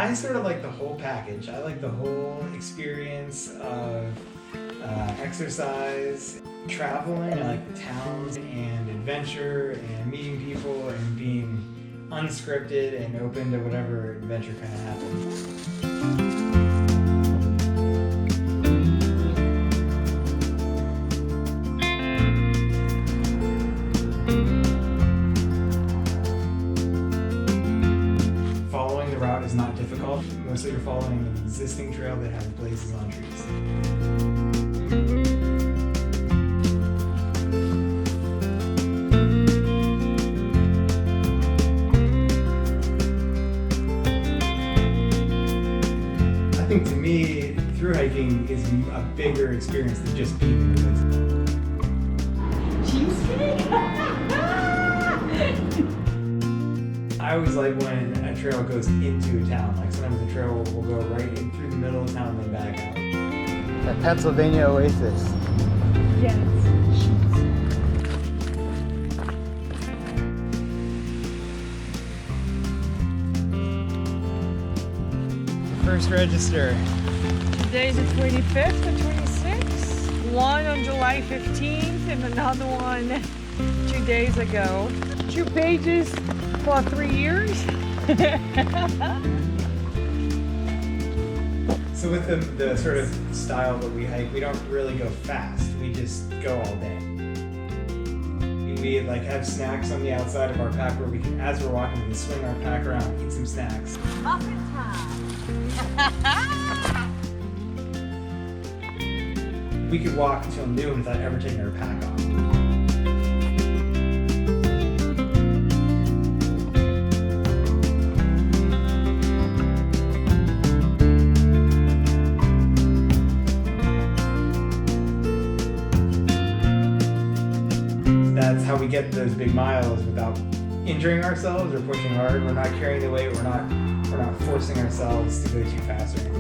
I sort of like the whole package. I like the whole experience of exercise, traveling. I like the towns and adventure and meeting people and being unscripted and open to whatever adventure kind of happens. Following the route is not difficult. Mostly you're following an existing trail that has blazes on trees. I think to me, through hiking is a bigger experience than just being in the woods. Cheesecake? I always like when a trail goes into a town. Like sometimes the trail will go right in through the middle of town and then back out. That Pennsylvania oasis. Yes. First register. Today's the 25th or 26th. One on July 15th and another one 2 days ago. 2 pages for 3 years. So with the sort of style that we hike, we don't really go fast. We just go all day. We like have snacks on the outside of our pack where we can, as we're walking, we can swing our pack around, eat some snacks. Muffin time. We could walk until noon without ever taking our pack off. That's how we get those big miles without injuring ourselves or pushing hard. We're not carrying the weight. We're not forcing ourselves to go too fast or anything.